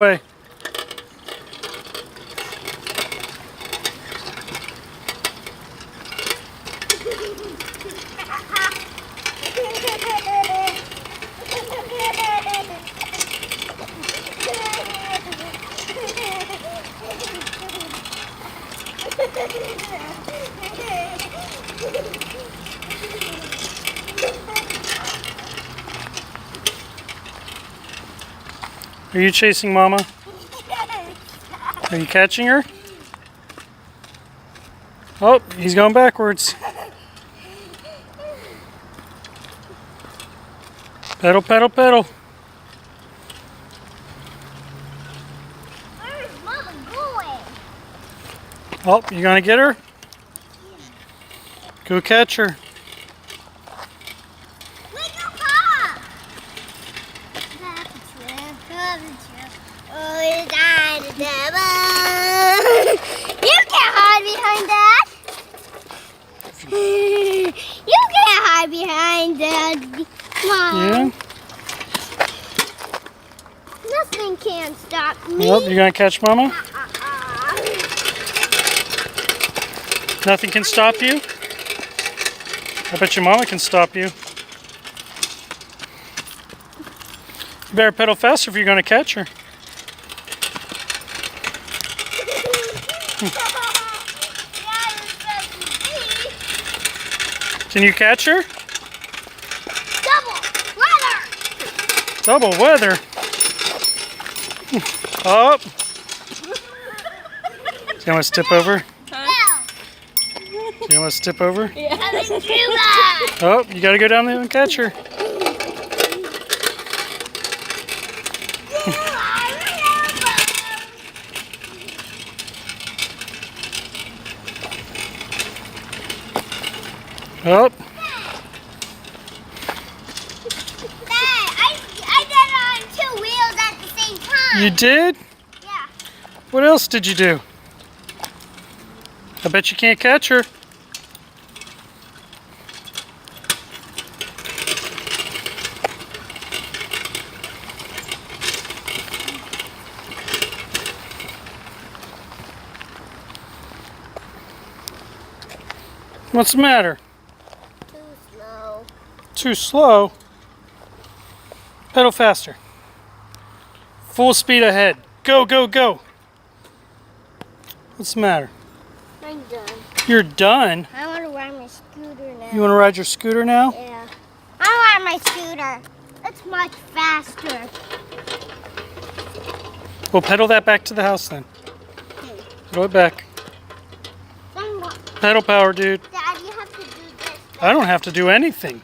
Way. Are you chasing Mama? Are you catching her? Oh, he's going backwards. Pedal, pedal, pedal. Where's Mama going? Oh, you gonna get her? Go catch her. Wake up, Pop! Oh, you died, the devil. You can't hide behind that. You can't hide behind that. Mom. Yeah? Nothing can stop me. Nope, you gonna catch Mama? Nothing can stop you? I bet your Mama can stop you. You better pedal faster if you're gonna catch her. Can you catch her? Double weather. Double weather. Oh. Do you want to step over? Do you want to step over? Yeah. Oh, you gotta go down there and catch her. Oh. I did it on 2 wheels at the same time. You did? Yeah. What else did you do? I bet you can't catch her. What's the matter? Too slow. Too slow? Pedal faster. Full speed ahead. Go, go, go. What's the matter? I'm done. You're done? I want to ride my scooter now. You want to ride your scooter now? Yeah. I ride my scooter. It's much faster. Well, pedal that back to the house then. Pedal it back. Then what? Pedal power, dude. Dad, you have to do this. I don't have to do anything.